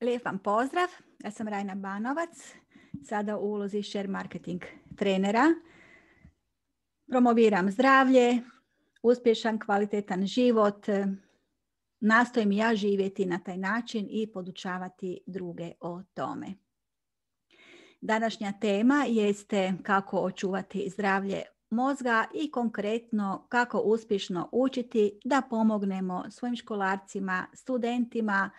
Lijep vam pozdrav, ja sam Rajna Banovac, sada u ulozi share marketing trenera. Promoviram zdravlje, uspješan, kvalitetan život, nastojim ja živjeti na taj način i podučavati druge o tome. Današnja tema jeste kako očuvati zdravlje mozga i konkretno kako uspješno učiti da pomognemo svojim školarcima, studentima,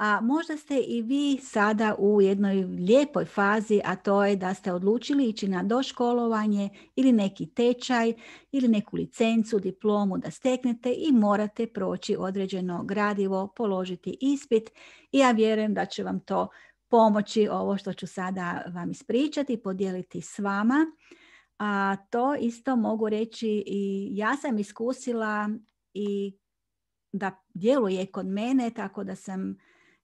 a možda ste i vi sada u jednoj lijepoj fazi, a to je da ste odlučili ići na doškolovanje ili neki tečaj ili neku licencu, diplomu da steknete i morate proći određeno gradivo, položiti ispit i ja vjerujem da će vam to pomoći ovo što ću sada vam ispričati i podijeliti s vama. A to isto mogu reći i ja sam iskusila i da djeluje kod mene, tako da sam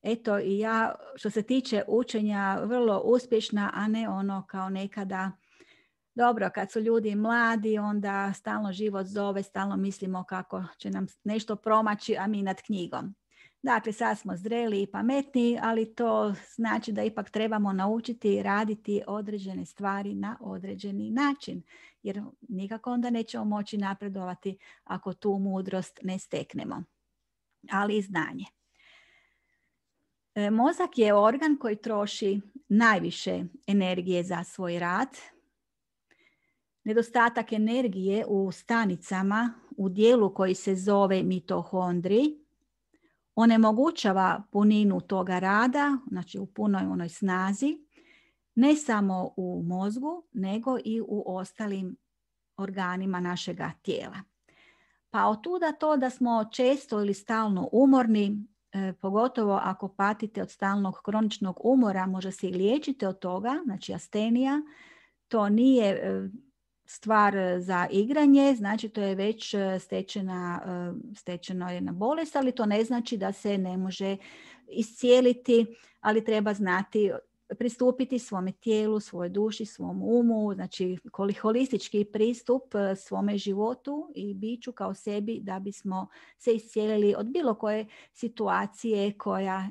eto i ja što se tiče učenja vrlo uspješna, a ne ono kao nekada. Dobro, kad su ljudi mladi, onda stalno život zove, stalno mislimo kako će nam nešto promaći, a mi nad knjigom. Dakle, sad smo zreli i pametni, ali to znači da ipak trebamo naučiti raditi određene stvari na određeni način, jer nikako onda nećemo moći napredovati ako tu mudrost ne steknemo, ali i znanje. Mozak je organ koji troši najviše energije za svoj rad. Nedostatak energije u stanicama, u dijelu koji se zove mitohondriji, onemogućava puninu toga rada, znači u punoj onoj snazi, ne samo u mozgu, nego i u ostalim organima našega tijela. Pa otuda to da smo često ili stalno umorni, pogotovo ako patite od stalnog kroničnog umora, možda se i liječite od toga, znači astenija, to nije stvar za igranje, znači to je već stečena jedna bolest, ali to ne znači da se ne može iscijeliti, ali treba znati pristupiti svome tijelu, svojoj duši, svom umu, znači holistički pristup svome životu i biću kao sebi da bismo se iscijelili od bilo koje situacije koja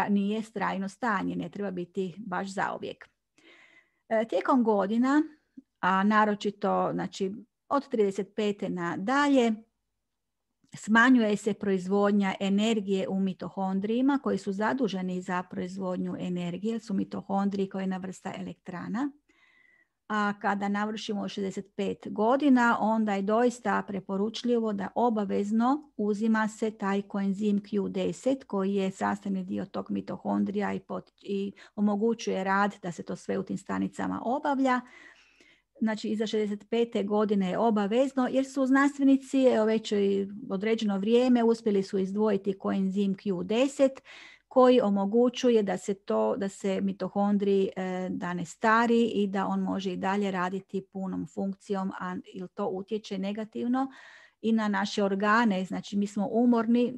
nije trajno stanje, ne treba biti baš zauvijek. Tijekom godina, a naročito znači, od 35. nadalje, smanjuje se proizvodnja energije u mitohondrijima koji su zaduženi za proizvodnju energije, su mitohondriji koji je jedna vrsta elektrana. A kada navršimo 65 godina, onda je doista preporučljivo da obavezno uzima se taj koenzim Q10 koji je sastavni dio tog mitohondrija i omogućuje rad da se to sve u tim stanicama obavlja. Znači iza 65. godine je obavezno jer su znanstvenici već određeno vrijeme uspjeli su izdvojiti koenzim Q10 koji omogućuje da se mitohondriji da ne stari i da on može i dalje raditi punom funkcijom, a to utječe negativno i na naše organe. Znači mi smo umorni,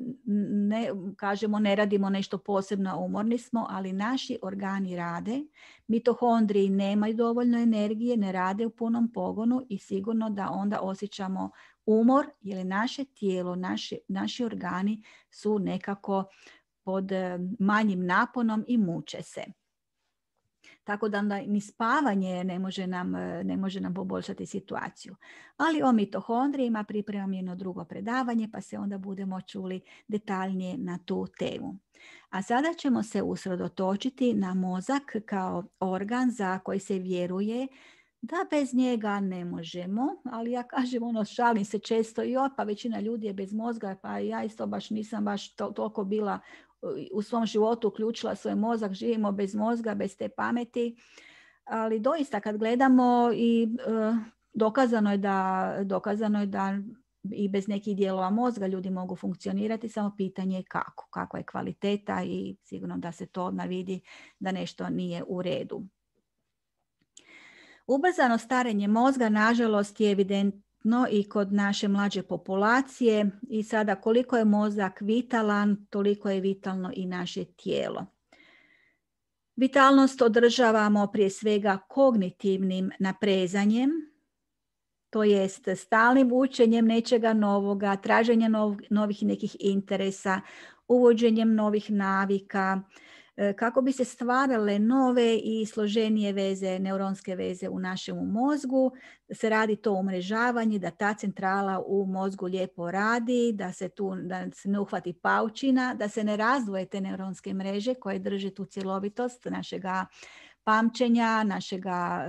ne radimo nešto posebno, umorni smo, ali naši organi rade. Mitohondriji nemaju dovoljno energije, ne rade u punom pogonu i sigurno da onda osjećamo umor jer naše tijelo, naši organi su nekako pod manjim naponom i muče se. Tako da ni spavanje ne može nam poboljšati situaciju. Ali o mitohondrijima pripremam jedno drugo predavanje pa se onda budemo čuli detaljnije na tu temu. A sada ćemo se usredotočiti na mozak kao organ za koji se vjeruje da bez njega ne možemo, ali ja kažem šalim se često pa većina ljudi je bez mozga, pa ja isto nisam toliko bila u svom životu uključila svoj mozak, živimo bez mozga, bez te pameti, ali doista kad gledamo i dokazano je da i bez nekih dijelova mozga ljudi mogu funkcionirati, samo pitanje je kakva je kvaliteta i sigurno da se to odmah vidi da nešto nije u redu. Ubrzano starenje mozga, nažalost, je evidentno i kod naše mlađe populacije i sada koliko je mozak vitalan, toliko je vitalno i naše tijelo. Vitalnost održavamo prije svega kognitivnim naprezanjem, to jest stalnim učenjem nečega novoga, traženja novih nekih interesa, uvođenjem novih navika, kako bi se stvarale nove i složenije veze, neuronske veze u našem mozgu, da se radi to umrežavanje, da ta centrala u mozgu lijepo radi, da se ne uhvati paučina, da se ne razdvoje te neuronske mreže koje drže tu cjelovitost našega pamćenja, našega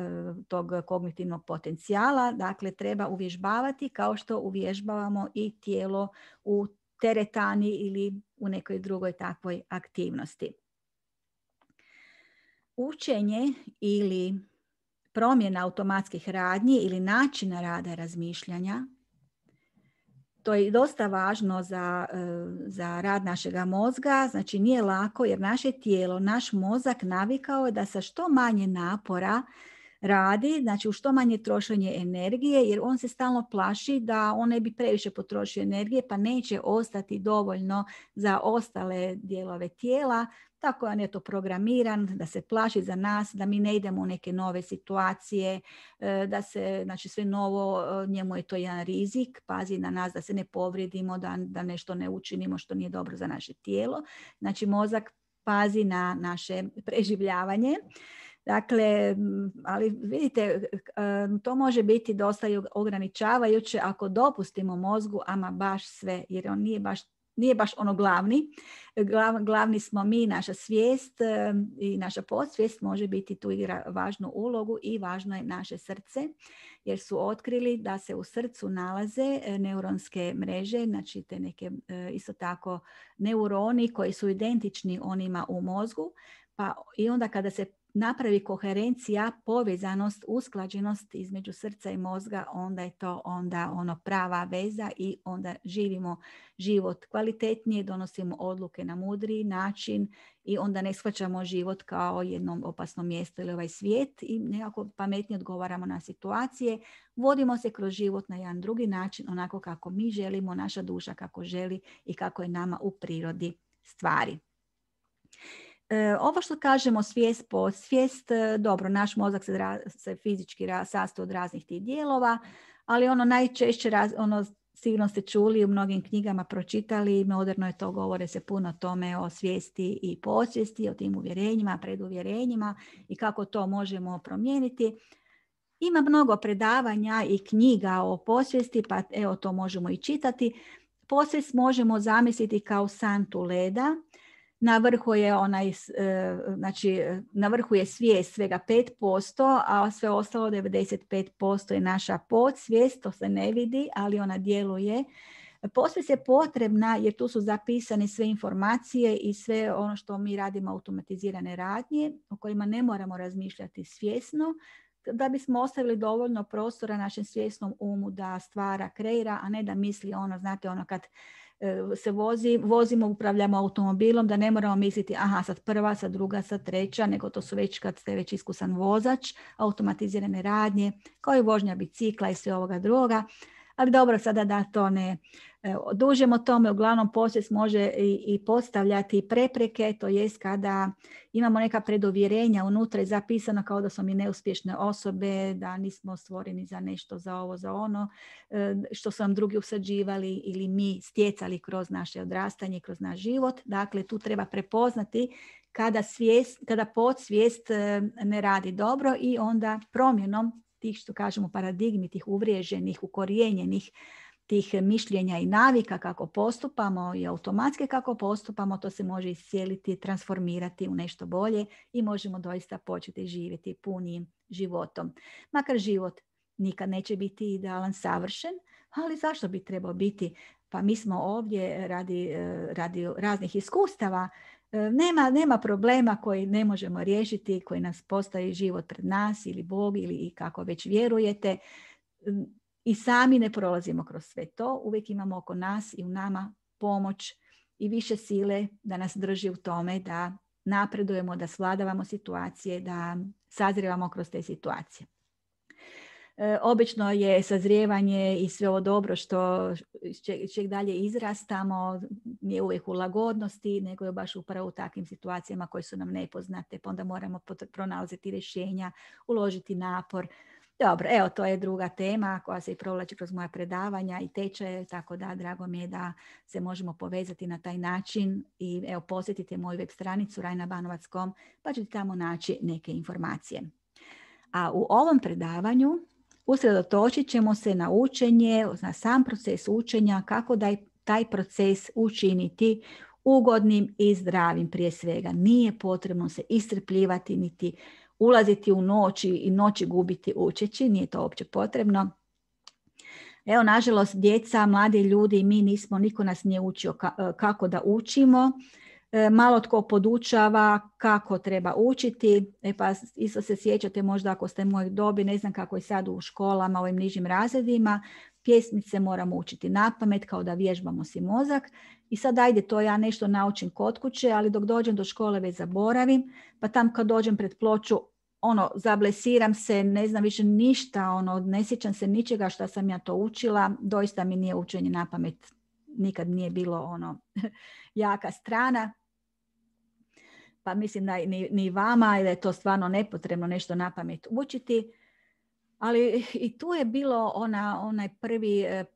tog kognitivnog potencijala. Dakle, treba uvježbavati kao što uvježbavamo i tijelo u teretani ili u nekoj drugoj takvoj aktivnosti. Učenje ili promjena automatskih radnji ili načina rada i razmišljanja, to je dosta važno za rad našega mozga. Znači nije lako jer naše tijelo, naš mozak navikao je da sa što manje napora radi, znači u što manje trošenje energije, jer on se stalno plaši da on ne bi previše potrošio energije pa neće ostati dovoljno za ostale dijelove tijela. Tako on je to programiran, da se plaši za nas, da mi ne idemo u neke nove situacije, da se, znači sve novo, njemu je to jedan rizik, pazi na nas da se ne povrijedimo, da nešto ne učinimo što nije dobro za naše tijelo. Znači mozak pazi na naše preživljavanje. Dakle, ali vidite, to može biti dosta ograničavajuće ako dopustimo mozgu ama baš sve, jer on nije baš ono glavni. Glavni smo mi, naša svijest i naša podsvijest može biti tu igra važnu ulogu i važno je naše srce, jer su otkrili da se u srcu nalaze neuronske mreže, znači te neke isto tako neuroni koji su identični onima u mozgu, pa i onda kada se napravi koherencija, povezanost, usklađenost između srca i mozga, onda je to ono prava veza i onda živimo život kvalitetnije, donosimo odluke na mudriji način i onda ne shvaćamo život kao jedno opasno mjesto ili ovaj svijet i nekako pametnije odgovaramo na situacije. Vodimo se kroz život na jedan drugi način, onako kako mi želimo, naša duša kako želi i kako je nama u prirodi stvari. Ovo što kažemo svijest, podsvijest, dobro, naš mozak se fizički sastoji od raznih tih dijelova, ali ono najčešće, sigurno ste čuli u mnogim knjigama, pročitali, moderno je to, govore se puno o tome, o svijesti i podsvijesti, o tim uvjerenjima, preduvjerenjima i kako to možemo promijeniti. Ima mnogo predavanja i knjiga o podsvijesti, pa evo to možemo i čitati. Podsvijest možemo zamisliti kao santu leda. Na vrhu je na vrhu je svijest svega 5%, a sve ostalo 95% je naša podsvijest, to se ne vidi, ali ona djeluje. Podsvijest je potrebna jer tu su zapisane sve informacije i sve ono što mi radimo, automatizirane radnje o kojima ne moramo razmišljati svjesno, da bismo ostavili dovoljno prostora našem svjesnom umu da stvara, kreira, a ne da misli kad se vozimo, upravljamo automobilom, da ne moramo misliti aha, sad prva, sad druga, sad treća, nego to su već kad ste već iskusan vozač, automatizirane radnje, kao i vožnja bicikla i sve ovoga drugoga. Ali dobro, sada da to ne odužemo tome, uglavnom podsvijest može i postavljati prepreke, to jest kada imamo neka preduvjerenja unutra i zapisano kao da smo mi neuspješne osobe, da nismo stvoreni za nešto, za ovo, za ono, što su nam drugi usađivali ili mi stjecali kroz naše odrastanje, kroz naš život. Dakle, tu treba prepoznati kada podsvijest ne radi dobro i onda promjenom tih, što kažemo, paradigmi, tih uvriježenih, ukorijenjenih tih mišljenja i navika kako postupamo i automatski kako postupamo, to se može iscijeliti, transformirati u nešto bolje i možemo doista početi živjeti punijim životom. Makar život nikad neće biti idealan, savršen, ali zašto bi trebao biti? Pa mi smo ovdje radi raznih iskustava. Nema problema koji ne možemo riješiti, koji nas postavi život pred nas ili Bog ili kako već vjerujete. I sami ne prolazimo kroz sve to. Uvijek imamo oko nas i u nama pomoć i više sile da nas drži u tome da napredujemo, da svladavamo situacije, da sazrijevamo kroz te situacije. Obično je sazrijevanje i sve ovo dobro što čeg dalje izrastamo nije uvijek u lagodnosti, nego je baš upravo u takvim situacijama koje su nam nepoznate, pa onda moramo pronalaziti rješenja, uložiti napor, Dobro, evo to je druga tema koja se i provlači kroz moja predavanja i tečaje, tako da drago mi je da se možemo povezati na taj način i evo posjetite moju web stranicu rajnabanovac.com pa ćete tamo naći neke informacije. A u ovom predavanju usredotočit ćemo se na učenje, na sam proces učenja, kako da taj proces učiniti ugodnim i zdravim prije svega. Nije potrebno se iscrpljivati niti ulaziti u noći i noći gubiti učeći, nije to uopće potrebno. Evo, nažalost, djeca, mladi ljudi, niko nas nije učio kako da učimo. Malo tko podučava kako treba učiti. Pa isto se sjećate možda ako ste mojih dobi, ne znam kako je sad u školama, ovim nižim razredima, pjesmice moramo učiti napamet kao da vježbamo si mozak. I sad ajde, to ja nešto naučim kod kuće, ali dok dođem do škole već zaboravim, pa tam kad dođem pred ploču, zablesiram se, ne znam više ništa, ne sjećam se ničega što sam ja to učila, doista mi nije učenje napamet, nikad nije bilo jaka strana. Pa mislim da ni vama, da je to stvarno nepotrebno nešto napamet učiti. Ali i tu je bilo onaj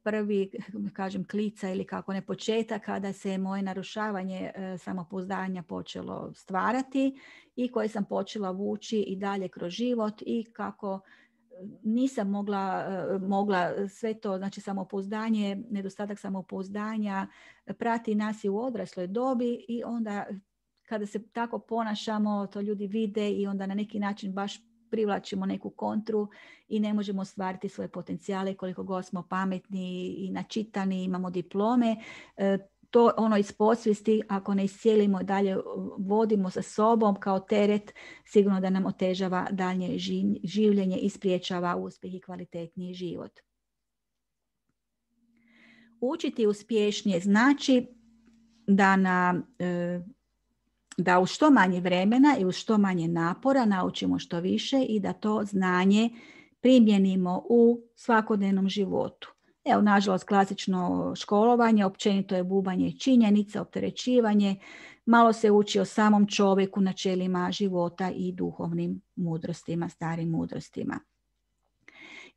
prvi kažem, klica ili kako ne početak kada se moje narušavanje samopouzdanja počelo stvarati i koje sam počela vući i dalje kroz život i kako nisam mogla sve to, znači samopouzdanje, nedostatak samopouzdanja prati nas i u odrasloj dobi i onda kada se tako ponašamo, to ljudi vide i onda na neki način baš privlačimo neku kontru i ne možemo ostvariti svoje potencijale koliko god smo pametni i načitani, imamo diplome. To iz podsvijesti, ako ne iscijelimo dalje, vodimo sa sobom kao teret, sigurno da nam otežava daljnje življenje i spriječava uspjeh i kvalitetniji život. Učiti uspješnije znači da uz što manje vremena i uz što manje napora naučimo što više i da to znanje primijenimo u svakodnevnom životu. Evo, nažalost, klasično školovanje, općenito je bubanje činjenica, opterećivanje, malo se uči o samom čovjeku, načelima života i duhovnim mudrostima, starim mudrostima.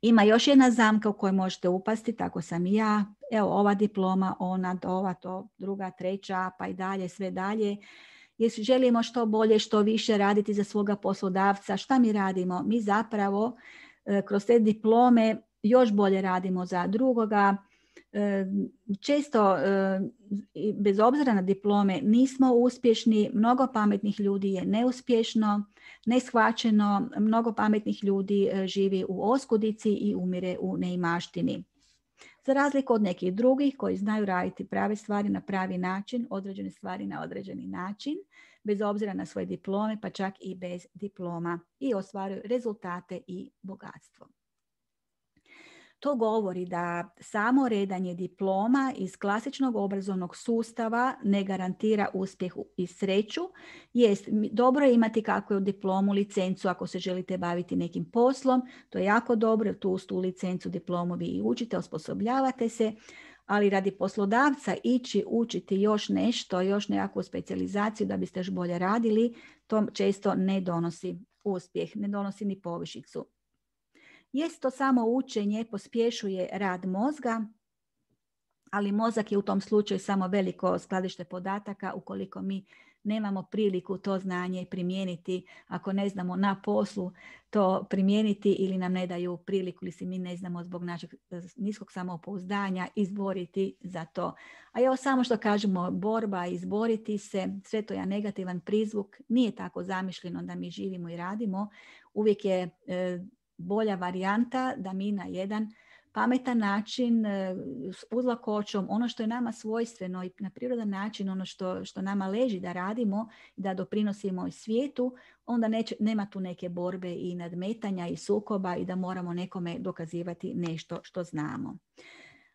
Ima još jedna zamka u kojoj možete upasti, tako sam i ja. Evo, ova diploma, ova, to, druga, treća, pa i dalje, sve dalje. Jer želimo što bolje, što više raditi za svoga poslodavca. Šta mi radimo? Mi zapravo kroz te diplome još bolje radimo za drugoga. Često, bez obzira na diplome, nismo uspješni. Mnogo pametnih ljudi je neuspješno, neshvaćeno. Mnogo pametnih ljudi živi u oskudici i umire u neimaštini. Za razliku od nekih drugih koji znaju raditi prave stvari na pravi način, određene stvari na određeni način, bez obzira na svoje diplome, pa čak i bez diploma i ostvaruju rezultate i bogatstvo. To govori da samo redanje diploma iz klasičnog obrazovnog sustava ne garantira uspjeh i sreću. Jest, dobro je imati kakvu diplomu, licencu ako se želite baviti nekim poslom. To je jako dobro, tu uz tu licencu, diplomu vi i učite, osposobljavate se, ali radi poslodavca ići učiti još nešto, još nekakvu specijalizaciju da biste još bolje radili, to često ne donosi uspjeh, ne donosi ni povišicu. Jest to samo učenje, pospješuje rad mozga, ali mozak je u tom slučaju samo veliko skladište podataka ukoliko mi nemamo priliku to znanje primijeniti, ako ne znamo na poslu to primijeniti ili nam ne daju priliku ili se mi ne znamo zbog našeg niskog samopouzdanja izboriti za to. A evo samo što kažemo borba, izboriti se, sve to je negativan prizvuk, nije tako zamišljeno da mi živimo i radimo. Uvijek je bolja varijanta da mi na jedan pametan način, s uzlakoćom, ono što je nama svojstveno i na prirodan način, ono što nama leži da radimo, da doprinosimo i svijetu, onda nema tu neke borbe i nadmetanja i sukoba i da moramo nekome dokazivati nešto što znamo.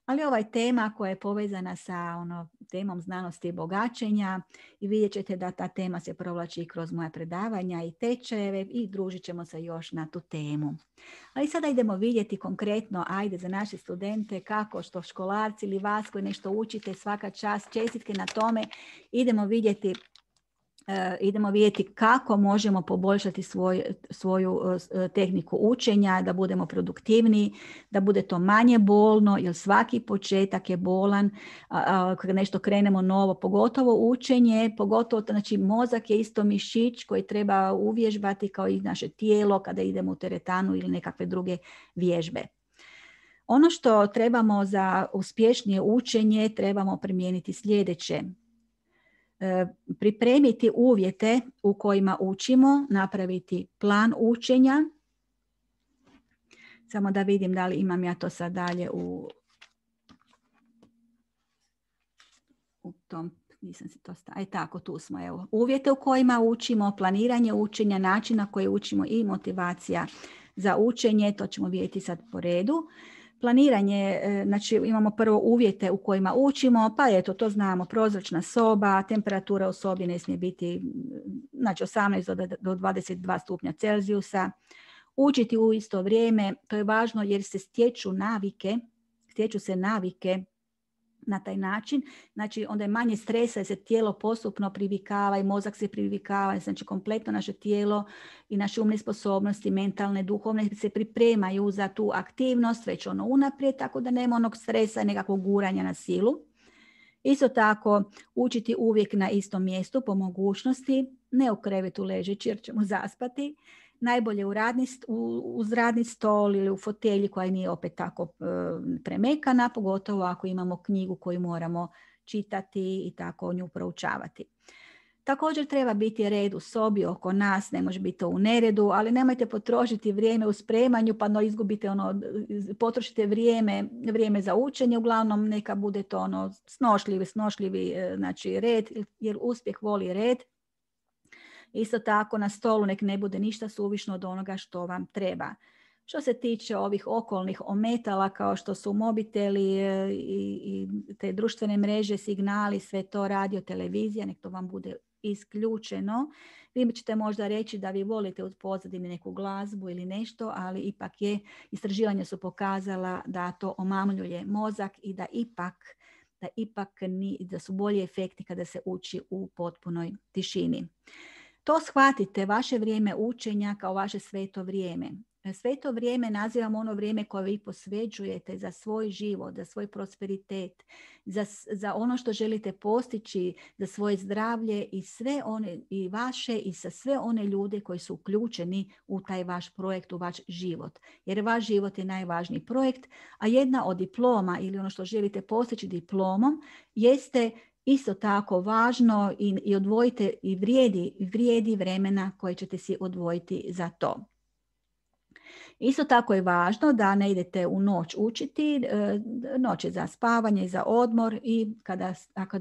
Ali ova je tema koja je povezana sa temom znanosti i bogaćenja i vidjet ćete da ta tema se provlači kroz moja predavanja i tečajeve i družit ćemo se još na tu temu. Ali sada idemo vidjeti konkretno, ajde za naše studente, kako što školarci ili vas koji nešto učite, svaka čast, čestitke na tome, idemo vidjeti idemo vidjeti kako možemo poboljšati svoju tehniku učenja, da budemo produktivniji, da bude to manje bolno, jer svaki početak je bolan. Kada nešto krenemo novo, pogotovo učenje, pogotovo, znači mozak je isto mišić koji treba uvježbati kao i naše tijelo kada idemo u teretanu ili nekakve druge vježbe. Ono što trebamo za uspješnije učenje, trebamo primijeniti sljedeće. Pripremiti uvjete u kojima učimo, napraviti plan učenja. Samo da vidim da li imam ja to sad dalje u tom, nisam si to stavila. Tako, tu smo. Evo. Uvjete u kojima učimo, planiranje učenja, način na koji učimo i motivacija za učenje, to ćemo vidjeti sad po redu. Planiranje, znači imamo prvo uvjete u kojima učimo, pa eto, to znamo, prozračna soba, temperatura u sobi ne smije biti, znači 18 do 22 stupnja Celzijusa. Učiti u isto vrijeme, to je važno jer se stječu se navike na taj način, znači onda je manje stresa jer se tijelo postupno privikava i mozak se privikava, znači kompletno naše tijelo i naše umne sposobnosti, mentalne, duhovne se pripremaju za tu aktivnost već ono unaprijed, tako da nema onog stresa i nekakvog guranja na silu. Isto tako učiti uvijek na istom mjestu po mogućnosti, ne u krevetu ležeći jer ćemo zaspati. Najbolje uz radni stol ili u fotelji koja nije opet tako premekana, pogotovo ako imamo knjigu koju moramo čitati i tako nju proučavati. Također treba biti red u sobi oko nas, ne može biti to u neredu, ali nemojte potrošiti vrijeme u spremanju pa potrošite vrijeme za učenje, uglavnom neka bude to snošljivi znači red, jer uspjeh voli red. Isto tako na stolu nek ne bude ništa suvišno od onoga što vam treba. Što se tiče ovih okolnih ometala kao što su mobiteli i te društvene mreže, signali, sve to, radio, televizija, nek to vam bude isključeno. Vi ćete možda reći da vi volite uz pozadini neku glazbu ili nešto, ali ipak istraživanja su pokazala da to omamljuje mozak i da su bolji efekti kada se uči u potpunoj tišini. To shvatite, vaše vrijeme učenja kao vaše sveto vrijeme. Sveto vrijeme nazivamo ono vrijeme koje vi posvećujete za svoj život, za svoj prosperitet, za ono što želite postići, za svoje zdravlje i sve one i vaše i sa sve one ljude koji su uključeni u taj vaš projekt, u vaš život. Jer vaš život je najvažniji projekt, a jedna od diploma ili ono što želite postići diplomom jeste isto tako važno i odvojite i vrijedi vremena koje ćete si odvojiti za to. Isto tako je važno da ne idete u noć učiti, noć je za spavanje, za odmor i kada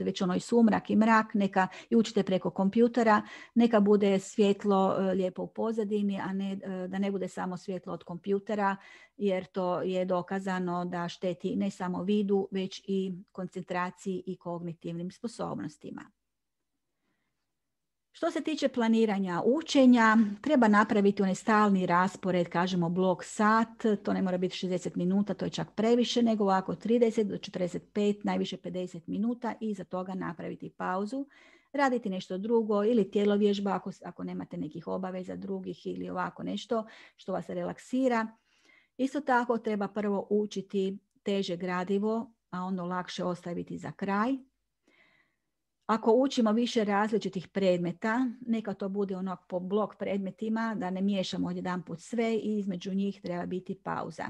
već ono i sumrak i mrak, neka i učite preko kompjutera, neka bude svjetlo lijepo u pozadini, a da ne bude samo svjetlo od kompjutera, jer to je dokazano da šteti ne samo vidu, već i koncentraciji i kognitivnim sposobnostima. Što se tiče planiranja učenja, treba napraviti onaj stalni raspored, kažemo blok sat, to ne mora biti 60 minuta, to je čak previše, nego ovako 30 do 45, najviše 50 minuta i iza toga napraviti pauzu, raditi nešto drugo ili tjelovježba ako nemate nekih obaveza drugih ili ovako nešto što vas relaksira. Isto tako treba prvo učiti teže gradivo, a onda lakše ostaviti za kraj. Ako učimo više različitih predmeta, neka to bude po blok predmetima, da ne miješamo odjedanput sve i između njih treba biti pauza.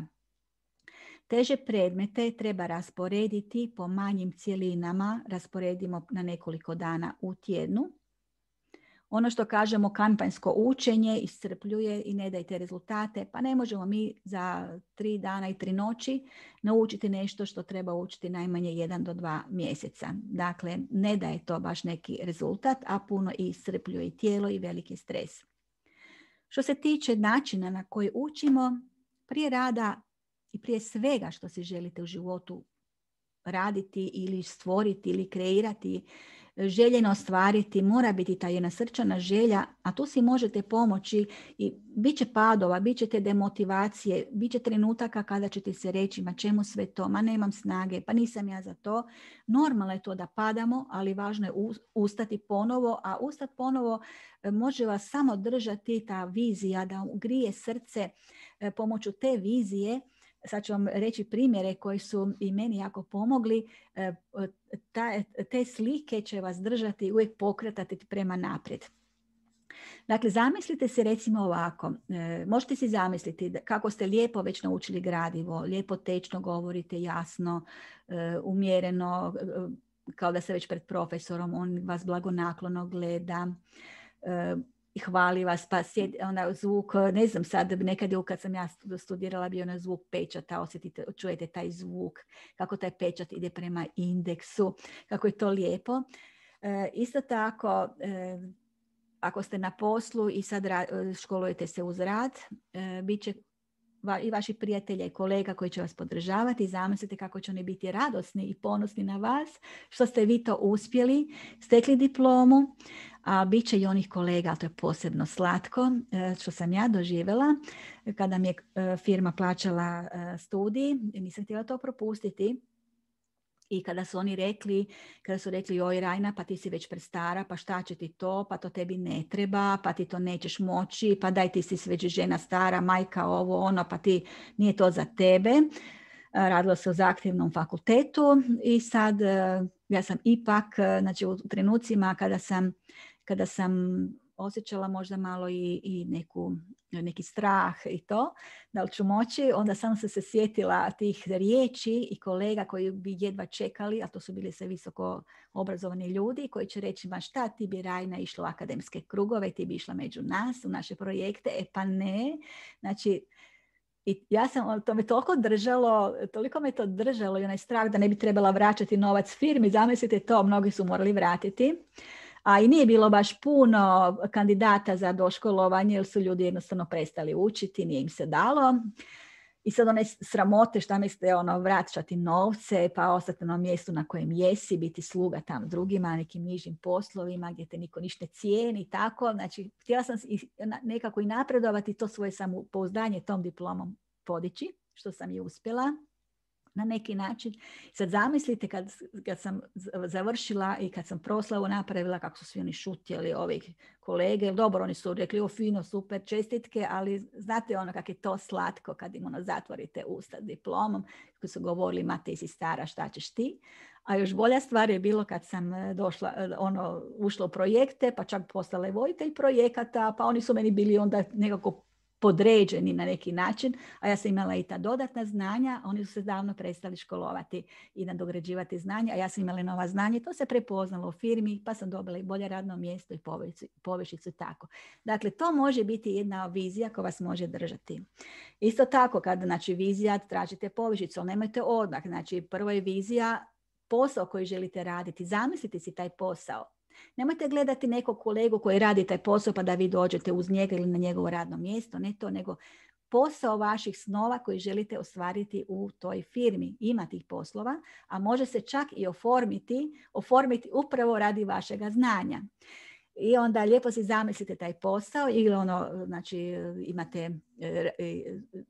Teže predmete treba rasporediti po manjim cjelinama, rasporedimo na nekoliko dana u tjednu. Ono što kažemo kampanjsko učenje iscrpljuje i ne dajte rezultate, pa ne možemo mi za 3 dana i 3 noći naučiti nešto što treba učiti najmanje 1 do 2 mjeseca. Dakle, ne daje to baš neki rezultat, a puno iscrpljuje i tijelo i veliki stres. Što se tiče načina na koji učimo, prije rada i prije svega što si želite u životu raditi ili stvoriti ili kreirati, željeno ostvariti, mora biti ta jedna srčana želja, a tu si možete pomoći i bit će padova, bit ćete demotivacije, bit će trenutaka kada ćete se reći ma čemu sve to, ma nemam snage, pa nisam ja za to. Normalno je to da padamo, ali važno je ustati ponovo, a ustati ponovo može vas samo držati ta vizija da grije srce pomoću te vizije. Sad ću vam reći primjere koji su i meni jako pomogli. Te slike će vas držati, uvijek pokretati prema naprijed. Dakle, zamislite se recimo ovako. Možete si zamisliti kako ste lijepo već naučili gradivo, lijepo tečno govorite, jasno, umjereno, kao da ste već pred profesorom, on vas blagonaklono gleda, hvali vas, pa onaj zvuk, ne znam sad, nekad je kad sam ja studirala bio na zvuk pečata, čujete taj zvuk, kako taj pečat ide prema indeksu, kako je to lijepo. Isto tako, ako ste na poslu i sad školujete se uz rad, bit će i vaši prijatelja i kolega koji će vas podržavati. Zamislite kako će oni biti radosni i ponosni na vas, što ste vi to uspjeli, stekli diplomu, a bit će i onih kolega, to je posebno slatko, što sam ja doživjela kada mi je firma plaćala studij, nisam htjela to propustiti. I kada su rekli, joj Rajna, pa ti si već prestara, pa šta će ti to, pa to tebi ne treba, pa ti to nećeš moći, pa daj ti si već žena stara, majka, ovo, ono, pa ti nije to za tebe. Radilo se o zahtjevnom fakultetu i sad ja sam ipak, znači u trenucima kada sam osjećala možda malo i neki strah i to, da li ću moći, onda sam se sjetila tih riječi i kolega koji bi jedva čekali, a to su bili sve visoko obrazovani ljudi, koji će reći, ma šta ti bi Rajna išla u akademske krugove, ti bi išla među nas, u naše projekte, pa ne. Znači, i ja sam, to me toliko me to držalo i onaj strah da ne bi trebala vraćati novac firmi, zamislite to, mnogi su morali vratiti. A i nije bilo baš puno kandidata za doškolovanje jer su ljudi jednostavno prestali učiti, nije im se dalo. I sad one sramote, šta mislite, vraćati novce, pa ostati na mjestu na kojem jesi, biti sluga tam drugima, nekim nižim poslovima gdje te niko ništa cijeni i tako. Znači, htjela sam nekako i napredovati, to svoje samopouzdanje tom diplomom podići, što sam i uspjela na neki način. Sad zamislite kad sam završila i kad sam proslavu napravila, kako su svi oni šutjeli, ovi kolege. Dobro, oni su rekli, o fino, super, čestitke, ali znate kako je to slatko kad im zatvorite usta diplomom, koji su govorili, ma ti si stara, šta ćeš ti? A još bolja stvar je bilo kad sam ušla u projekte, pa čak postala je voditelj projekata, pa oni su meni bili onda nekako podređeni na neki način, a ja sam imala i ta dodatna znanja, oni su se davno prestali školovati i nadograđivati znanja, a ja sam imala nova znanja, to se prepoznalo u firmi, pa sam dobila i bolje radno mjesto i povišicu tako. Dakle, to može biti jedna vizija koja vas može držati. Isto tako, kad vizija, tražite povišicu, ali nemojte odmah. Znači, prvo je vizija posao koji želite raditi. Zamislite si taj posao. Nemojte gledati nekog kolegu koji radi taj posao pa da vi dođete uz njega ili na njegovo radno mjesto, ne to, nego posao vaših snova koji želite ostvariti u toj firmi. Ima tih poslova, a može se čak i oformiti upravo radi vašega znanja. I onda lijepo si zamislite taj posao ili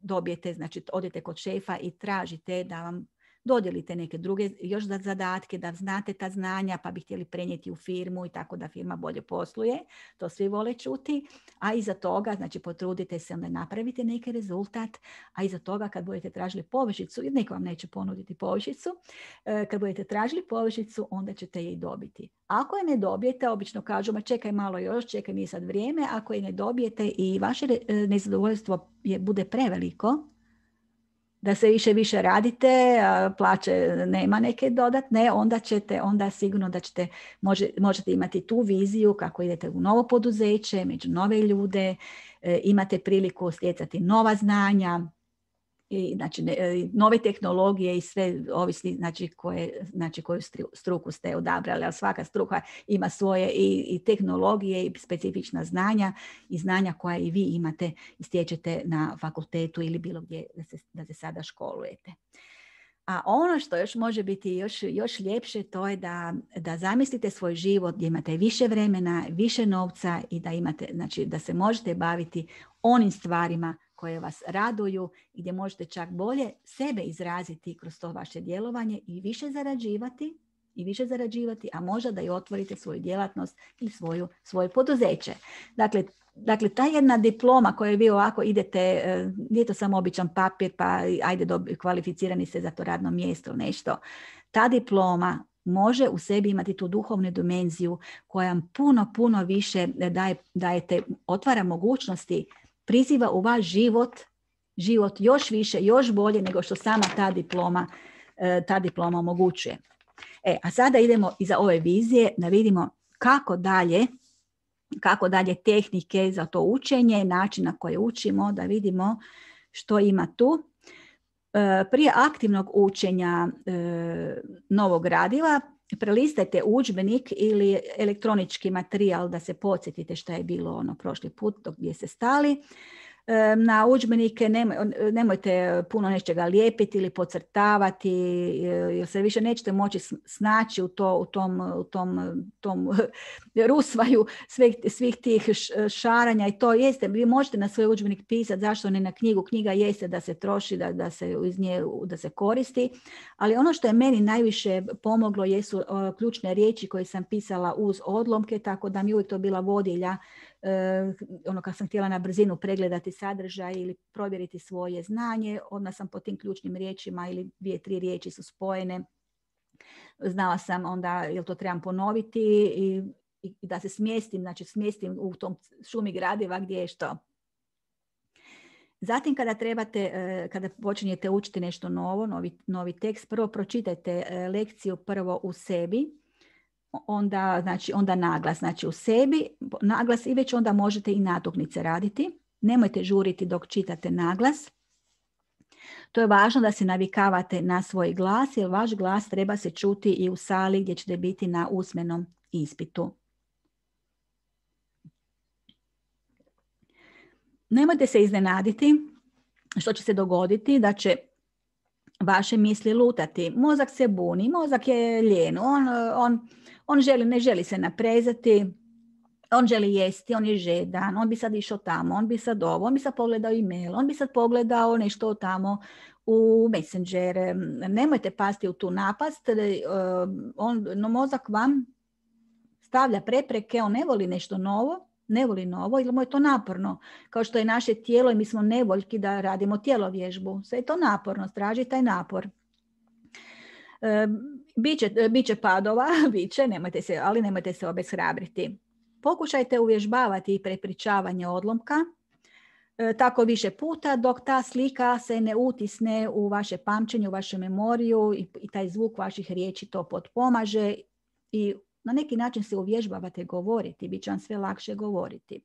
dobijete, odete kod šefa i tražite da vam dodijelite neke druge još zadatke, da znate ta znanja, pa bi htjeli prenijeti u firmu i tako da firma bolje posluje. To svi vole čuti. A iza toga, potrudite se onda napravite neki rezultat, a iza toga kad budete tražili povišicu, jer niko vam neće ponuditi povišicu, kad budete tražili povišicu, onda ćete je i dobiti. Ako je ne dobijete, obično kažu, ma čekaj malo još, čekaj, nije sad vrijeme. Ako je ne dobijete i vaše nezadovoljstvo bude preveliko, da se više radite, plaće nema neke dodatne, onda sigurno da možete imati tu viziju kako idete u novo poduzeće, među nove ljude, imate priliku stjecati nova znanja, i nove tehnologije i sve ovisi koju struku ste odabrali, ali svaka struka ima svoje i tehnologije i specifična znanja i znanja koja i vi imate i stječete na fakultetu ili bilo gdje da se sada školujete. A ono što još može biti još ljepše, to je da zamislite svoj život gdje imate više vremena, više novca i da imate, znači da se možete baviti onim stvarima koje vas raduju i gdje možete čak bolje sebe izraziti kroz to vaše djelovanje i više zarađivati, a možda da i otvorite svoju djelatnost ili svoje poduzeće. Dakle, ta jedna diploma koju vi ovako idete, nije to samo običan papir, pa ajde kvalificirani ste za to radno mjesto ili nešto. Ta diploma može u sebi imati tu duhovnu dimenziju koja vam puno više dajete, otvara mogućnosti, priziva u vaš život još više, još bolje nego što sama ta diploma omogućuje. A sada idemo iza ove vizije da vidimo kako dalje tehnike za to učenje, način na koji učimo, da vidimo što ima tu. Prije aktivnog učenja novog gradiva prelistajte udžbenik ili elektronički materijal da se podsjetite što je bilo prošli put dok gdje ste stali. Na udžbenike nemojte puno nečega lijepiti ili podcrtavati, jer se više nećete moći snaći u tom rusvaju svih tih šaranja i to jeste. Vi možete na svoj udžbenik pisati zašto ne na knjigu. Knjiga jeste da se troši, da se koristi, ali ono što je meni najviše pomoglo jesu ključne riječi koje sam pisala uz odlomke, tako da mi uvijek to bila vodilja. Kad sam htjela na brzinu pregledati sadržaj ili provjeriti svoje znanje, odmah sam po tim ključnim riječima ili 2-3 riječi su spojene. Znala sam onda jel to trebam ponoviti i da se smjestim u tom šumi gradiva gdje je što. Zatim kada počinjete učiti nešto novi tekst, prvo pročitajte lekciju prvo u sebi, onda naglas, u sebi, naglas i već onda možete i natuknice raditi. Nemojte žuriti dok čitate naglas. To je važno da se navikavate na svoj glas, jer vaš glas treba se čuti i u sali gdje ćete biti na usmenom ispitu. Nemojte se iznenaditi što će se dogoditi, da će vaše misli lutati. Mozak se buni, mozak je lijen, on ne želi se naprezati, on želi jesti, on je žedan, on bi sad išao tamo, on bi sad ovo, on bi sad pogledao e-mail, on bi sad pogledao nešto tamo u Messenger. Nemojte pasti u tu napast, mozak vam stavlja prepreke, on ne voli nešto novo, ili mu je to naporno. Kao što je naše tijelo i mi smo nevoljki da radimo tjelovježbu. Sve je to naporno, traži taj napor. Biće padova, ali nemojte se obeshrabriti. Pokušajte uvježbavati i prepričavanje odlomka tako više puta dok ta slika se ne utisne u vaše pamćenje, u vašu memoriju i taj zvuk vaših riječi to potpomaže i na neki način se uvježbavate govoriti, bit će vam sve lakše govoriti.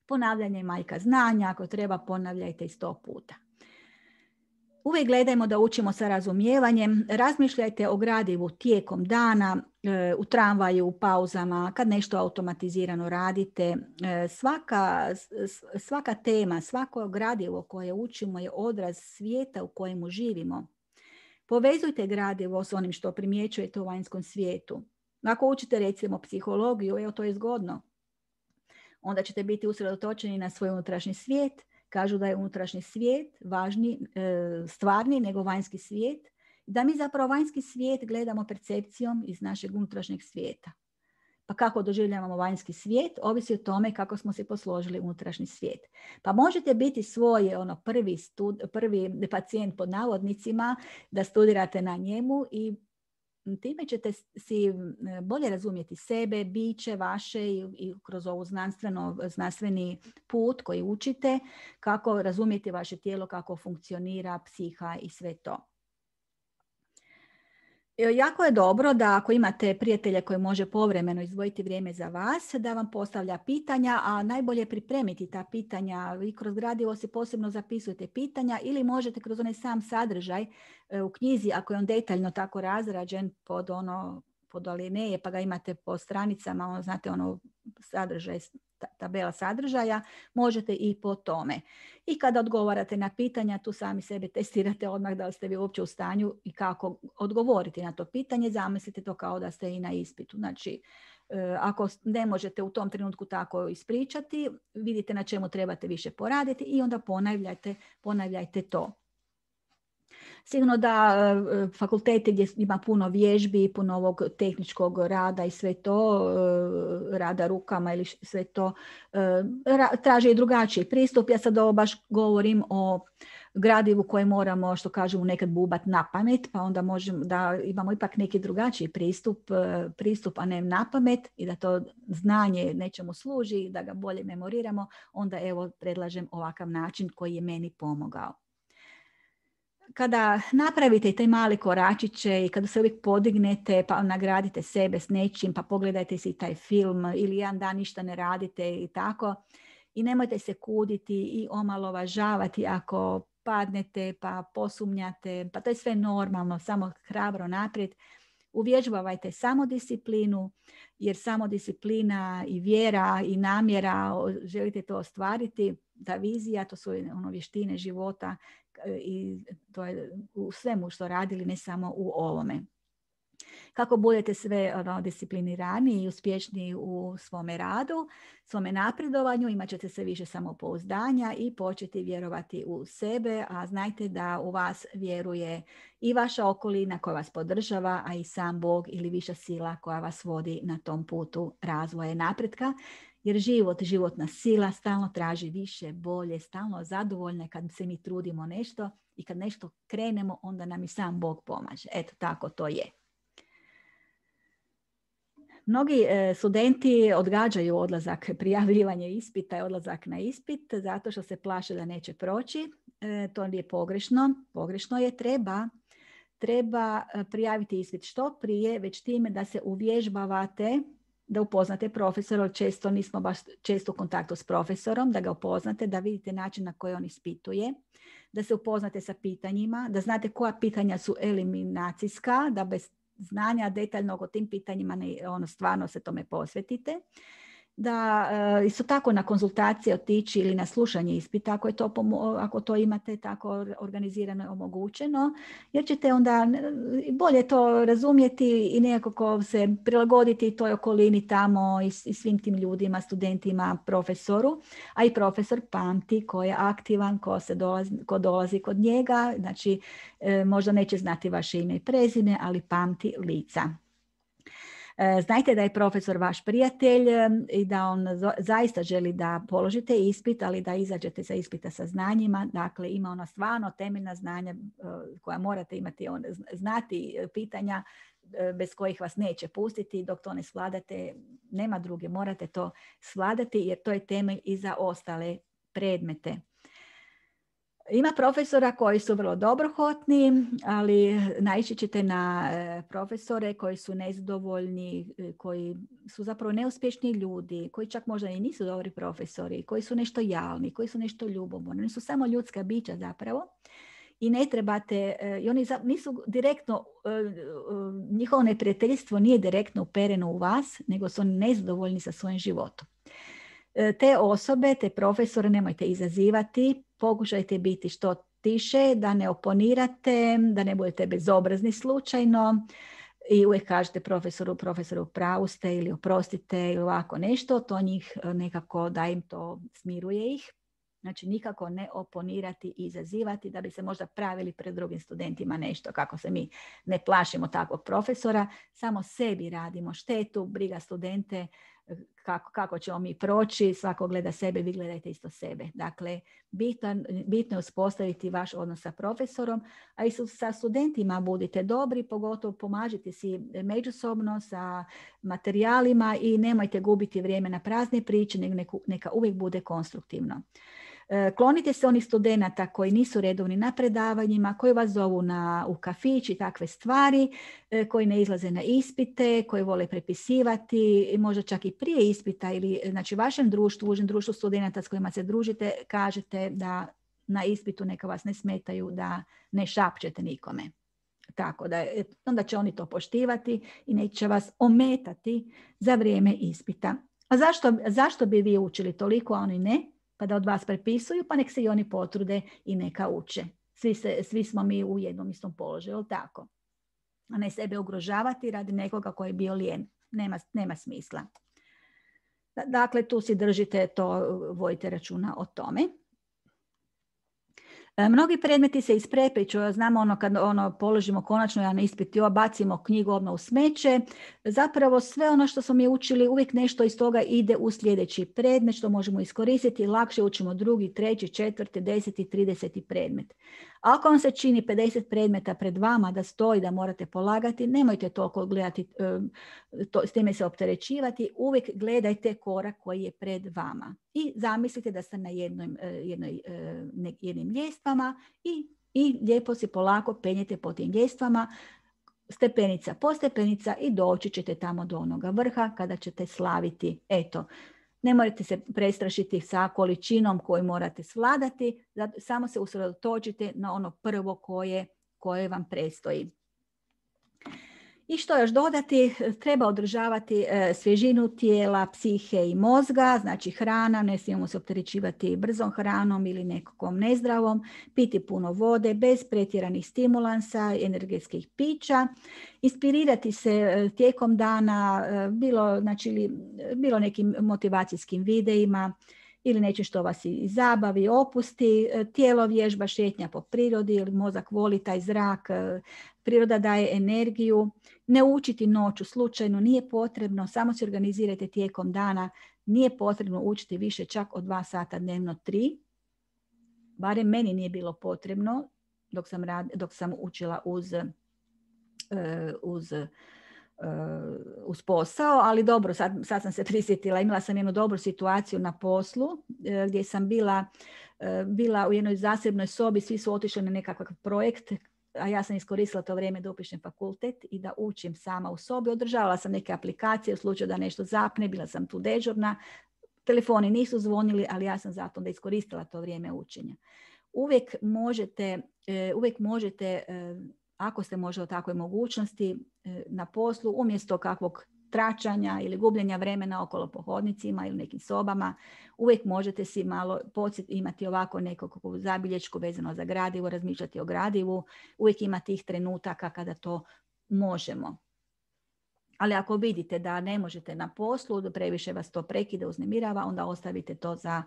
Ponavljanje je majka znanja, ako treba ponavljajte i 100 puta. Uvijek gledajmo da učimo sa razumijevanjem, razmišljajte o gradivu tijekom dana, u tramvaju, u pauzama, kad nešto automatizirano radite. Svaka tema, svako gradivo koje učimo je odraz svijeta u kojemu živimo. Povezujte gradivo s onim što primjećujete u vanjskom svijetu. Ako učite recimo psihologiju, to je zgodno. Onda ćete biti usredotočeni na svoj unutrašnji svijet. Kažu da je unutrašnji svijet važniji, stvarni nego vanjski svijet. Da mi zapravo vanjski svijet gledamo percepcijom iz našeg unutrašnjeg svijeta. Pa kako doživljavamo vanjski svijet, ovisi o tome kako smo se posložili unutrašnji svijet. Pa možete biti svoj prvi pacijent pod navodnicima, da studirate na njemu i time ćete si bolje razumjeti sebe, biće vaše i kroz ovu znanstveni put koji učite, kako razumjeti vaše tijelo, kako funkcionira psiha i sve to. Jako je dobro da ako imate prijatelja koji može povremeno izdvojiti vrijeme za vas, da vam postavlja pitanja, a najbolje pripremiti ta pitanja. Vi kroz gradivo se posebno zapisujete pitanja ili možete kroz onaj sam sadržaj u knjizi, ako je on detaljno tako razrađen pod alineje, pa ga imate po stranicama, sadržaj tabela sadržaja, možete i po tome. I kada odgovarate na pitanja, tu sami sebe testirate odmah da li ste vi uopće u stanju i kako odgovoriti na to pitanje, zamislite to kao da ste i na ispitu. Znači, ako ne možete u tom trenutku tako ispričati, vidite na čemu trebate više poraditi i onda ponavljajte to. Sigurno da fakulteti gdje ima puno vježbi, puno ovog tehničkog rada i sve to, rada rukama ili sve to, traži i drugačiji pristup. Ja sad ovo baš govorim o gradivu koje moramo, što kažemo, nekad bubat na pamet, pa onda možemo da imamo ipak neki drugačiji pristup, a ne na pamet i da to znanje nečemu služi, da ga bolje memoriramo, onda evo predlažem ovakav način koji je meni pomogao. Kada napravite te mali koračiće i kada se uvijek podignete pa nagradite sebe s nečim, pa pogledajte si taj film ili jedan dan ništa ne radite i tako, i nemojte se kuditi i omalovažavati ako padnete pa posumnjate, pa to je sve normalno, samo hrabro naprijed. Uvježbavajte samodisciplinu, jer samodisciplina i vjera i namjera, želite to ostvariti, ta vizija, to su vještine života i to je u svemu što radili, ne samo u ovome. Kako budete sve disciplinirani i uspješni u svome radu, svome napredovanju, imat ćete sve više samopouzdanja i početi vjerovati u sebe, a znajte da u vas vjeruje i vaša okolina koja vas podržava, a i sam Bog ili viša sila koja vas vodi na tom putu razvoja i napretka. Jer životna sila stalno traži više, bolje, stalno zadovoljne kad se mi trudimo nešto i kad nešto krenemo, onda nam i sam Bog pomaže. Eto, tako to je. Mnogi studenti odgađaju odlazak, prijavljivanje ispita i odlazak na ispit zato što se plaše da neće proći. To nije pogrešno. Pogrešno je, treba prijaviti ispit što prije, već time da se uvježbavate, da upoznate profesora, često nismo baš često u kontaktu s profesorom, da ga upoznate, da vidite način na koji on ispituje, da se upoznate sa pitanjima, da znate koja pitanja su eliminacijska, da bez znanja detaljnog o tim pitanjima stvarno se tome posvetite. Da isto tako na konzultacije otići ili na slušanje ispita ako to imate tako organizirano i omogućeno, jer ćete onda bolje to razumjeti i nekako se prilagoditi toj okolini tamo i svim tim ljudima, studentima, profesoru, a i profesor pamti ko je aktivan, ko dolazi kod njega, znači možda neće znati vaše ime i prezime, ali pamti lica. Znajte da je profesor vaš prijatelj i da on zaista želi da položite ispit, ali da izađete sa ispita sa znanjima. Dakle, ima ono stvarno temeljna znanja koja morate imati, znati pitanja bez kojih vas neće pustiti. Dok to ne svladate, nema druge, morate to svladati jer to je temelj i za ostale predmete. Ima profesora koji su vrlo dobrohotni, ali naići ćete na profesore koji su nezadovoljni, koji su zapravo neuspješni ljudi, koji čak možda i nisu dobri profesori, koji su nešto jalni, koji su nešto ljubomorni. Oni su samo ljudska bića zapravo i ne trebate, i oni nisu direktno, njihovo neprijateljstvo nije direktno upereno u vas, nego su oni nezadovoljni sa svojim životom. Te osobe, te profesore nemojte izazivati, pokušajte biti što tiše, da ne oponirate, da ne budete bezobrazni slučajno i uvijek kažete profesoru pravu ste ili oprostite ili ovako nešto, to njih nekako da im to smiruje ih. Znači nikako ne oponirati i izazivati da bi se možda pravili pred drugim studentima nešto, kako se mi ne plašimo takvog profesora, samo sebi radimo štetu, briga studente, kako ćemo mi proći, svako gleda sebe, vi gledajte isto sebe. Dakle, bitno je uspostaviti vaš odnos sa profesorom, a i sa studentima budite dobri, pogotovo pomažite si međusobno sa materijalima i nemojte gubiti vrijeme na prazne priče, nego neka uvijek bude konstruktivno. Klonite se onih studenata koji nisu redovni na predavanjima, koji vas zovu u kafić i takve stvari, koji ne izlaze na ispite, koji vole prepisivati, možda čak i prije ispita ili znači vašem društvu, užem društvu studenata s kojima se družite, kažete da na ispitu neka vas ne smetaju, da ne šapćete nikome. Tako da onda će oni to poštivati i neće vas ometati za vrijeme ispita. A zašto bi vi učili toliko, a oni ne? Pa da od vas prepisuju, pa nek se i oni potrude i neka uče. Svi smo mi u jednom istom položaju, jel tako? A ne sebe ugrožavati radi nekoga koji je bio lijen. Nema smisla. Dakle, tu si držite to, vodite računa o tome. Mnogi predmeti se isprepliću. Znamo kad položimo konačno jedan ispit i bacimo knjigu odmah u smeće. Zapravo sve ono što smo mi učili, uvijek nešto iz toga ide u sljedeći predmet što možemo iskoristiti. Lakše učimo drugi, treći, četvrti, 10, 30 predmet. Ako vam se čini 50 predmeta pred vama da stoji, da morate polagati, nemojte toliko gledati, s time se opterećivati. Uvijek gledajte korak koji je pred vama. I zamislite da ste na jednim ljestvama i lijepo si polako penjete po tim ljestvama, stepenica po stepenica i doći ćete tamo do onoga vrha kada ćete slaviti. Eto, ne morate se prestrašiti sa količinom koju morate svladati, samo se usredotočite na ono prvo koje vam predstoji. I što još dodati? Treba održavati svježinu tijela, psihe i mozga, znači hrana, ne smijemo se opterećivati brzom hranom ili nekakvom nezdravom, piti puno vode, bez pretjeranih stimulansa, energetskih pića, inspirirati se tijekom dana, bilo nekim motivacijskim videima, ili nečem što vas i zabavi, opusti, tijelo vježba, šetnja po prirodi, ili mozak voli taj zrak, priroda daje energiju, ne učiti noću slučajno, nije potrebno, samo se organizirajte tijekom dana, nije potrebno učiti više čak od 2 sata dnevno, 3, barem meni nije bilo potrebno dok sam učila uz posao, ali dobro, sad sam se prisjetila, imala sam jednu dobru situaciju na poslu gdje sam bila u jednoj zasebnoj sobi, svi su otišli na nekakav projekt, a ja sam iskoristila to vrijeme da upišem fakultet i da učim sama u sobi. Održavala sam neke aplikacije u slučaju da nešto zapne, bila sam tu dežurna, telefoni nisu zvonili, ali ja sam zato da iskoristila to vrijeme učenja. Uvijek možete ako ste možda u takvoj mogućnosti na poslu, umjesto kakvog tračanja ili gubljenja vremena okolo po hodnicima ili nekim sobama, uvijek možete si malo imati ovako nekakvu zabilješku vezano za gradivo, razmišljati o gradivu, uvijek ima tih trenutaka kada to možemo. Ali ako vidite da ne možete na poslu, da previše vas to prekida, uznemirava, onda ostavite to za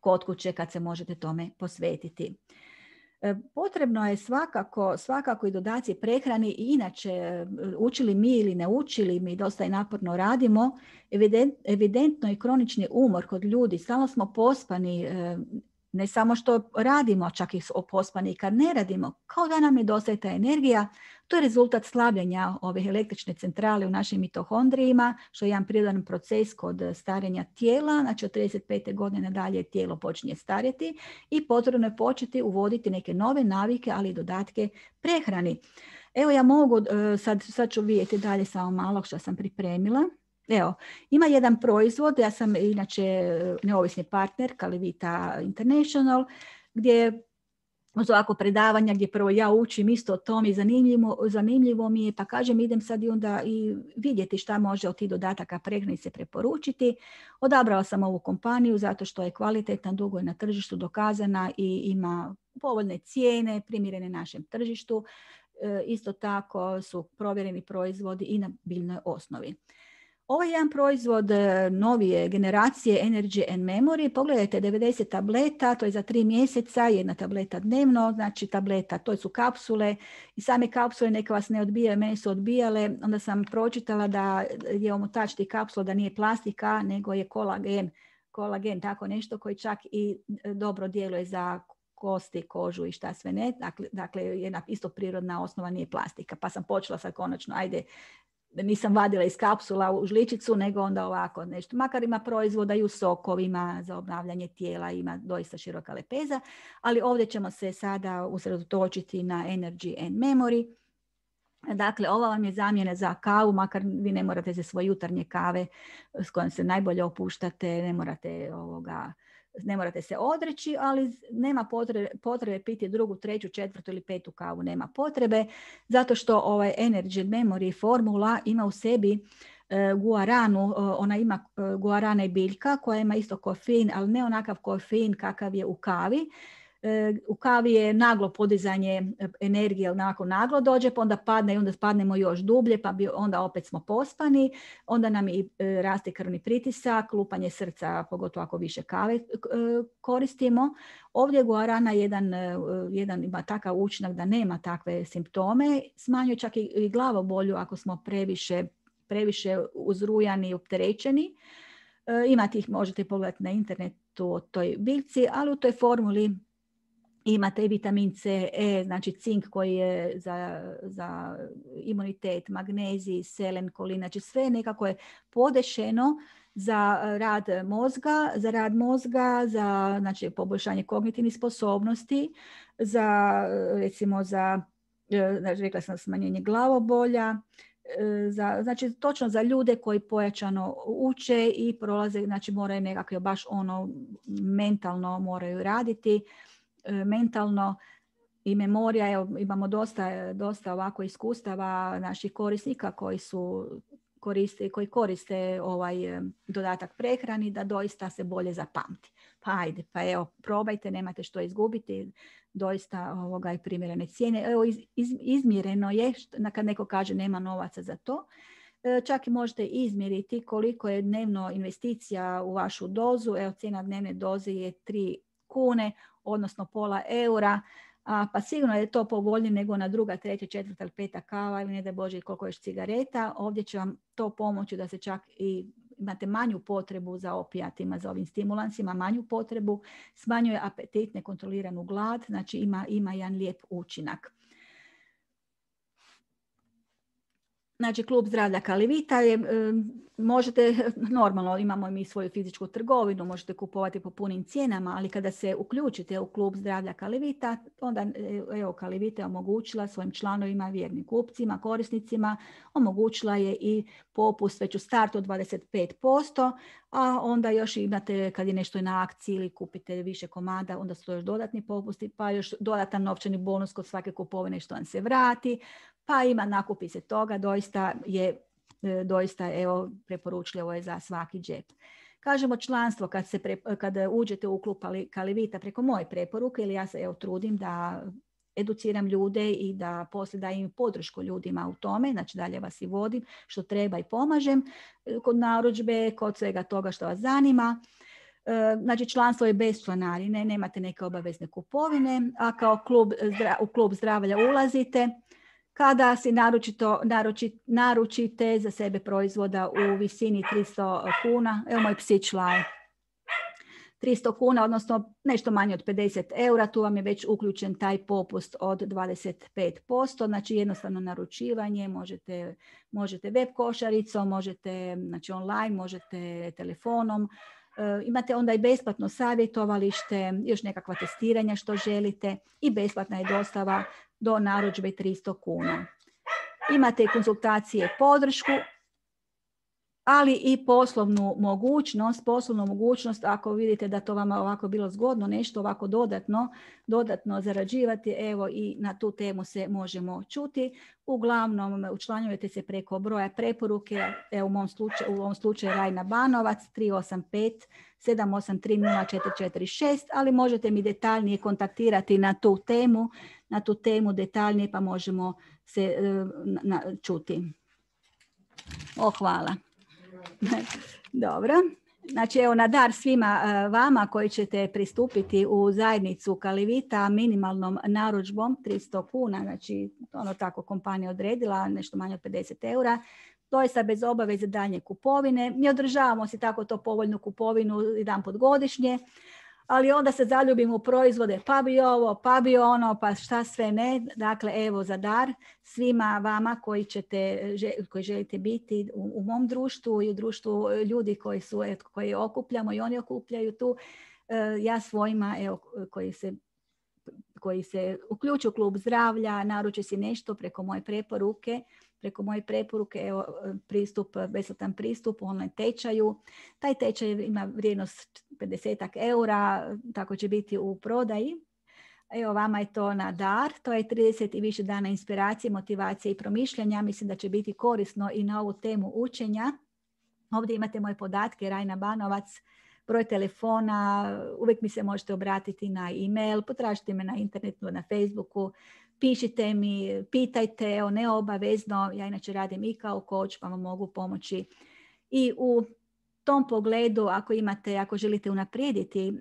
kod kuće kad se možete tome posvetiti. Potrebno je svakako i dodaci prehrani i inače učili mi ili ne učili, mi dosta i naporno radimo, evidentno je kronični umor kod ljudi, stalno smo pospani, ne samo što radimo, čak i pospani kad ne radimo, kao da nam nedostaje ta energija. To je rezultat slabljenja ove električne centrale u našim mitohondrijima, što je jedan prirodan proces kod starenja tijela, znači od 35. godine dalje tijelo počinje starjeti i potrebno je početi uvoditi neke nove navike, ali i dodatke prehrani. Evo ja mogu, sad ću vidjeti dalje samo malo što sam pripremila. Evo, ima jedan proizvod, ja sam inače neovisni partner Calivita International, gdje uz ovako predavanja gdje prvo ja učim isto o tom i zanimljivo mi je, pa kažem idem sad i onda i vidjeti šta može od tih dodataka prehrani se preporučiti. Odabrala sam ovu kompaniju zato što je kvalitetna, dugo je na tržištu dokazana i ima povoljne cijene, primjerene našem tržištu. Isto tako su provjereni proizvodi i na biljnoj osnovi. Ovo je jedan proizvod novije generacije Energy and Memory. Pogledajte, 90 tableta, to je za 3 mjeseca, 1 tableta dnevno, znači tableta, to su kapsule i same kapsule neka vas ne odbijaju, mene su odbijale, onda sam pročitala da je omotač tih kapsula da nije plastika, nego je kolagen, tako nešto koji čak i dobro djeluje za kosti, kožu i šta sve ne. Dakle, jedna isto prirodna osnova nije plastika, pa sam počela sad konačno, ajde, nisam vadila iz kapsula u žličicu, nego onda ovako nešto. Makar ima proizvoda i u sokovima za obnavljanje tijela, ima doista široka lepeza, ali ovdje ćemo se sada usredotočiti na Energy and Memory. Dakle, ova vam je zamjena za kavu, makar vi ne morate za svoje jutarnje kave s kojom se najbolje opuštate, ne morate se odreći, ali nema potrebe piti 2., 3., 4. ili 5. kavu, nema potrebe, zato što ovaj Energy Memory formula ima u sebi guaranu, ona ima guarana i biljka koja ima isto kofein, ali ne onakav kofein kakav je u kavi. U kavi je naglo podizanje energije, onako naglo dođe, pa onda padne i onda padnemo još dublje, pa onda opet smo pospani, onda nam i raste krvni pritisak, lupanje srca, pogotovo ako više kave koristimo. Ovdje guarana jedan ima takav učinak da nema takve simptome, smanjuje čak i glavobolju ako smo previše uzrujani i opterećeni. Imate ih, možete pogledati na internetu o toj biljci, ali u toj formuli imate i vitamin C, E, znači cink koji je za imunitet, magnezij, selen, kolin, znači sve nekako je podešeno za rad mozga, za znači, poboljšanje kognitivnih sposobnosti, recimo rekla sam smanjenje glavobolja, znači točno za ljude koji pojačano uče i prolaze, znači moraju nekako baš mentalno moraju raditi, mentalno i memorija. Evo, imamo dosta ovako iskustava naših korisnika koji koriste ovaj dodatak prehrani da doista se bolje zapamti. Pa ajde, pa evo, probajte, nemate što izgubiti, doista je primjerene cijene. Evo, izmjereno je, kad neko kaže nema novaca za to, čak i možete izmjeriti koliko je dnevno investicija u vašu dozu. Evo, cijena dnevne doze je 3 kune, odnosno pola eura, pa sigurno je to povoljnije nego na druga, treća, četvrta ili peta kava ili ne da Bože koliko još cigareta. Ovdje će vam to pomoći da se čak i imate manju potrebu za opijatima, za ovim stimulansima, manju potrebu, smanjuje apetit, nekontroliranu glad, znači ima jedan lijep učinak. Znači, Klub zdravlja Kalivita je, možete, normalno imamo mi svoju fizičku trgovinu, možete kupovati po punim cijenama, ali kada se uključite u Klub zdravlja Kalivita, onda evo Kalivita je omogućila svojim članovima, vjernim kupcima, korisnicima, omogućila je i popust već u startu od 25%, a onda još imate kad je nešto na akciji ili kupite više komada, onda su to još dodatni popusti, pa još dodatan novčani bonus kod svake kupovine što vam se vrati, pa ima nakupi se toga, doista evo, preporučljivo je za svaki džep. Kažemo članstvo kad uđete u Klub Kalivita preko moje preporuke, ili ja se trudim da educiram ljude i da poslije dajem podršku ljudima u tome, znači dalje vas i vodim što treba i pomažem kod narudžbe, kod svega toga što vas zanima. Znači članstvo je bez članarine, nemate neke obavezne kupovine, a kao u Klub zdravlja ulazite kada si naručite za sebe proizvoda u visini 300 kuna, evo moj psić laje, 300 kuna, odnosno nešto manje od 50 eura, tu vam je već uključen taj popust od 25%, znači jednostavno naručivanje, možete web košaricom, možete znači online, možete telefonom, imate onda i besplatno savjetovalište, još nekakva testiranja što želite i besplatna je dostava do narudžbe 300 kuna. Imate konzultacije, podršku, ali i poslovnu mogućnost ako vidite da to vama ovako bilo zgodno, nešto ovako dodatno zarađivati, evo i na tu temu se možemo čuti. Uglavnom učlanjujete se preko broja preporuke, evo u ovom slučaju Rajna Banovac 385 783 0446, ali možete mi detaljnije kontaktirati na tu temu detaljnije pa možemo se čuti. Hvala. Dobro. Znači evo na dar svima vama koji ćete pristupiti u zajednicu Kalivita minimalnom narudžbom 300 kuna, znači tako kompanija odredila, nešto manje od 50 eura, doista bez obaveze daljnje kupovine. Mi održavamo si tako to povoljnu kupovinu jedanput godišnje, ali onda se zaljubimo u proizvode, pa bi ovo, pa bi ono, pa šta sve ne. Dakle, evo za dar svima vama koji želite biti u mom društvu i u društvu ljudi koji okupljamo i oni okupljaju tu. Ja svojima koji se uključuju u Klub zdravlja, naruče si nešto preko moje preporuke, evo besplatan pristup online tečaju. Taj tečaj ima vrijednost 50 eura, tako će biti u prodaji. Evo, vama je to na dar, to je 30 i više dana inspiracije, motivacije i promišljanja. Mislim da će biti korisno i na ovu temu učenja. Ovdje imate moje podatke, Rajna Banovac, broj telefona, uvijek mi se možete obratiti na e-mail, potražite me na internetu, na Facebooku, pišite mi, pitajte, neobavezno, ja inače radim i kao coach pa vam mogu pomoći i u tom pogledu ako želite unaprijediti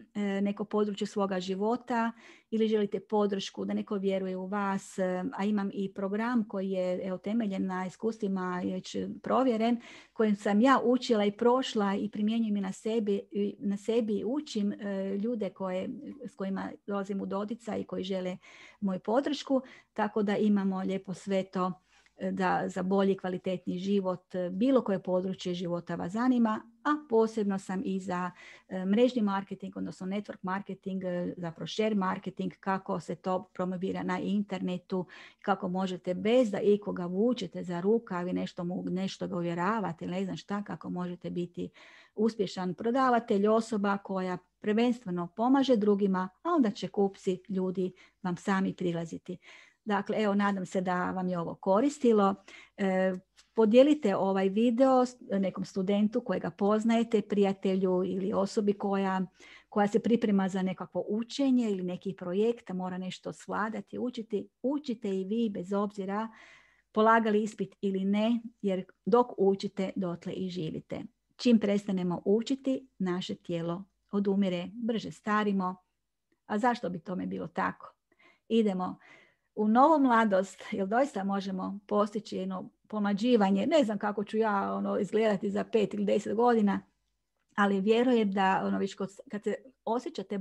neko područje svoga života ili želite podršku da neko vjeruje u vas, a imam i program koji je temeljen na iskustvima i već provjeren, kojim sam ja učila i prošla i primjenjujem i na sebi i učim ljude s kojima dolazim u doticaj i koji žele moju podršku, tako da imamo lijepo sve to da za bolji kvalitetni život bilo koje područje života vas zanima, a posebno sam i za mrežni marketing, odnosno network marketing, zapravo share marketing, kako se to promovira na internetu, kako možete bez da ikoga vučete za rukav i nešto ga uvjeravate, ne znam šta, kako možete biti uspješan prodavatelj, osoba koja prvenstveno pomaže drugima, a onda će kupci, ljudi vam sami prilaziti. Dakle, evo, nadam se da vam je ovo koristilo. Podijelite ovaj video nekom studentu kojega poznajete, prijatelju ili osobi koja se priprema za nekakvo učenje ili neki projekt, mora nešto svladati, učite i vi bez obzira polagali ispit ili ne, jer dok učite, dotle i živite. Čim prestanemo učiti, naše tijelo odumire, brže starimo. A zašto bi tome bilo tako? Idemo u novu mladost, jer doista možemo postići jedno pomlađivanje. Ne znam kako ću ja izgledati za 5 ili 10 godina, ali vjerujem da već kad se osjećate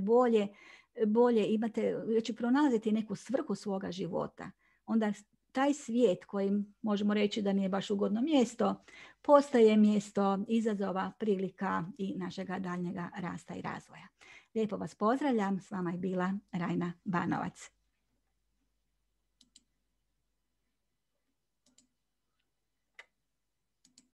bolje imate, već pronalazite neku svrhu svoga života, onda taj svijet koji možemo reći da nije baš ugodno mjesto, postaje mjesto izazova, prilika i našega daljnjega rasta i razvoja. Lijepo vas pozdravljam, s vama je bila Rajna Banovac.